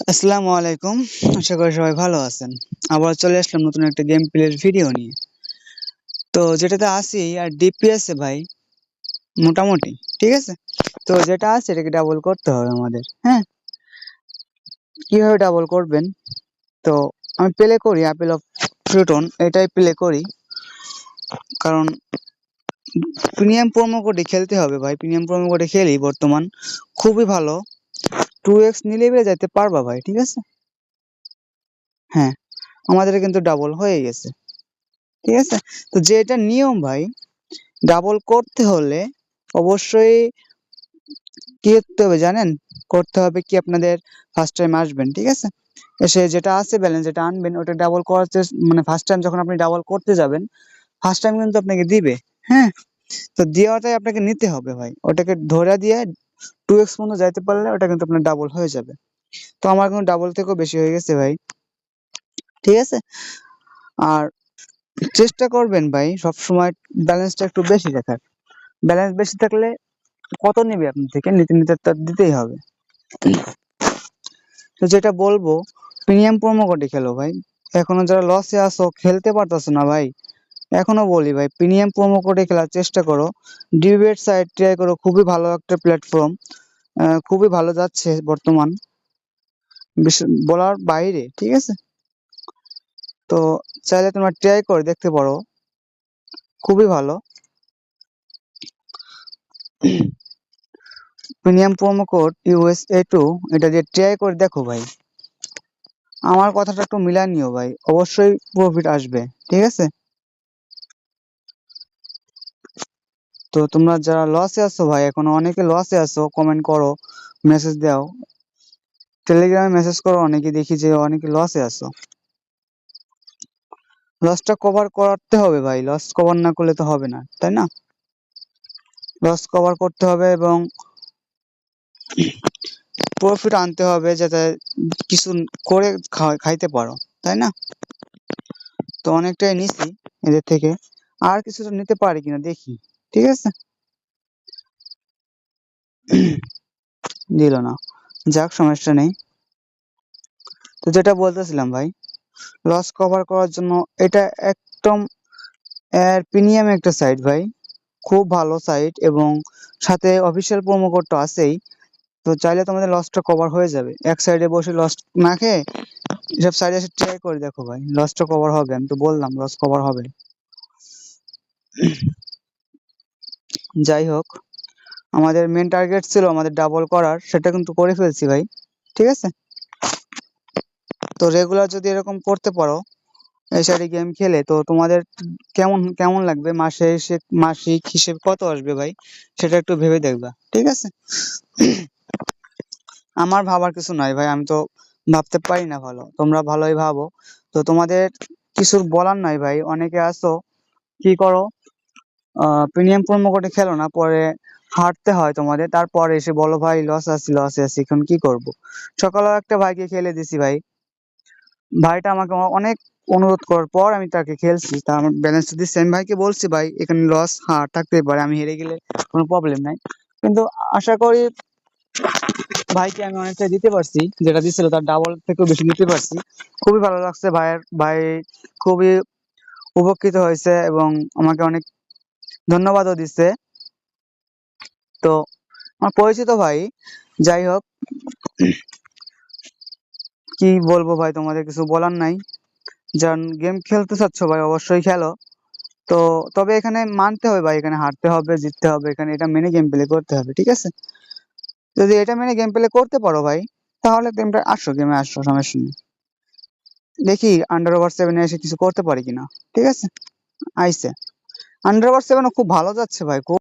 আসসালামু আলাইকুম। আশা করি সবাই ভালো আছেন। আবার চলে আসলাম নতুন একটা গেম প্লের ভিডিও নিয়ে। তো যেটাতে আছি আর ডিপিএস এ ভাই মোটামুটি ঠিক আছে। তো যেটা আছে এটাকে ডাবল করতে হবে আমাদের। হ্যাঁ, কিভাবে ডাবল করবেন? তো আমি প্লে করি অ্যাপেল অফ ফ্রুটন, এটাই প্লে করি। কারণ প্রিমিয়াম প্রোমো কোডে খেলতে হবে ভাই, প্রিমিয়াম প্রোমো কোডে খেলি বর্তমান খুবই ভালো। 2x নিলে বেড়ে যাইতে পারবা ভাই, ঠিক আছে। হ্যাঁ, আমাদের কিন্তু ডাবল হয়ে গেছে, ঠিক আছে। তো যে এটা নিয়ম ভাই, ডাবল করতে হলে অবশ্যই কি করতে হবে জানেন? করতে হবে কি, আপনাদের ফার্স্ট টাইম আসবেন, ঠিক আছে। এসে যেটা আছে ব্যালেন্স যেটা আনবেন ওটা ডাবল করার মানে ফার্স্ট টাইম যখন আপনি ডাবল করতে যাবেন, ফার্স্ট টাইম কিন্তু আপনাকে দিবে। হ্যাঁ, তো দেওয়াটাই আপনাকে নিতে হবে ভাই, ওটাকে ধরে দিয়ে 2x পর্যন্ত যাইতে পারলে ওটা কিন্তু আপনার ডাবল হয়ে যাবে। তো আমার কিন্তু ডাবল থেকেও বেশি হয়ে গেছে ভাই, ঠিক আছে। আর চেষ্টা করবেন ভাই সব সময় ব্যালেন্সটা একটু বেশি রাখার। ব্যালেন্স বেশি থাকলে কত নেবে আপনার থেকে, নিতে নিতে তার দিতেই হবে। তো যেটা বলবো, প্রিমিয়াম প্রোমো কোডে খেলো ভাই। এখনো যারা লসে আসো, খেলতে পারতাছো না ভাই, এখনো বলি ভাই প্রিমিয়াম প্রোমো কোডে খেলার চেষ্টা করো। ডিবেট সাইট ট্রাই করো, খুবই ভালো একটা প্ল্যাটফর্ম, খুবই ভালো যাচ্ছে বর্তমান, বলার বাইরে, ঠিক আছে। তো চাইলে তোমরা ট্রাই করে দেখতে পারো, খুবই ভালো। প্রিমিয়াম প্রোমো কোড USA2, এটা দিয়ে ট্রাই করে দেখো ভাই। আমার কথাটা একটু মিলাই নিও ভাই, অবশ্যই প্রফিট আসবে, ঠিক আছে। তো তোমরা যারা লসে আছো ভাই, এখনো অনেকে লসে আছো, কমেন্ট করো, মেসেজ দাও, টেলিগ্রামে মেসেজ করো, অনেকে দেখি যে অনেকে লসে আছো। লসটা কভার করতে হবে ভাই, লস কভার না করলে তো হবে না, তাই না? লস কভার করতে হবে এবং প্রফিট আনতে হবে, যাতে কিছু করে খাইতে পারো, তাই না? তো অনেকটাই নিছি এদের থেকে, আর কিছুটা নিতে পারি কিনা দেখি, ঠিক আছে। দিল না, যাক সমস্যা নেই। তো যেটা বলতেছিলাম ভাই, লস কভার করার জন্য এটা একদম এর প্রিমিয়াম একটা সাইট ভাই, খুব ভালো সাইট, এবং সাথে অফিসিয়াল প্রোমো কোড তো আছেই। তো চাইলে তোমাদের লসটা কভার হয়ে যাবে, এক সাইডে বসে লস না খেয়ে এসব সাইডে এসে ট্রাই করে দেখো ভাই, লসটা কভার হবে, আমি তো বললাম লস কভার হবে। যাই হোক, আমাদের মেন টার্গেট ছিল আমাদের ডাবল করার, সেটা কিন্তু করে ফেলছি ভাই, ঠিক আছে। তো রেগুলার যদি এরকম করতে পারো এই সাইডে গেম খেলে, তো তোমাদের কেমন কেমন লাগবে, মাসে এসে মাসিক হিসেবে কত আসবে ভাই, সেটা একটু ভেবে দেখবা, ঠিক আছে। আমার ভাবার কিছু নাই ভাই, আমি তো ভাবতে পারি না ভালো, তোমরা ভালোই ভাবো। তো তোমাদের কিছু বলার নাই ভাই, অনেকে আসো কি করো, প্রিমিয়াম প্রোমো কোডে খেলো না, পরে হারতে হয় তোমাদের, তারপরে এসে বলো ভাই লস আছি এখন কি করব। সকালেও একটা ভাইকে খেলে দিছি ভাই, ভাইটা আমাকে অনেক অনুরোধ করার পর আমি তাকে খেলছি, তা আমার ব্যালেন্স যদি সেম ভাইকে বলছি ভাই এখানে লস হার থাকতেই পারে, আমি হেরে গেলে কোনো প্রবলেম নাই, কিন্তু আশা করি ভাইকে আমি অনেকটা দিতে পারছি, যেটা দিছিল তার ডাবল থেকেও বেশি দিতে পারছি। খুবই ভালো লাগছে ভাইয়ের, ভাই খুবই উপকৃত হয়েছে এবং আমাকে অনেক ধন্যবাদও দিচ্ছে। তো আমার পরিচিত ভাই, যাই হোক, কি বলবো ভাই, তোমাদের কিছু বলার নাই। যারা গেম খেলতে চাচ্ছ ভাই অবশ্যই খেলো। তো তবে এখানে মানতে হবে ভাই, এখানে হারতে হবে জিততে হবে, এখানে এটা মেনে গেম প্লে করতে হবে, ঠিক আছে। যদি এটা মেনে গেম প্লে করতে পারো ভাই, তাহলে গেমটা আসো, গেমে আসো, সমস্যা নেই। দেখি আন্ডার ওভার 7 এসে কিছু করতে পারি কিনা, ঠিক আছে। আইসে আন্ডার ওভার 7 খুব ভালো যাচ্ছে ভাই, খুব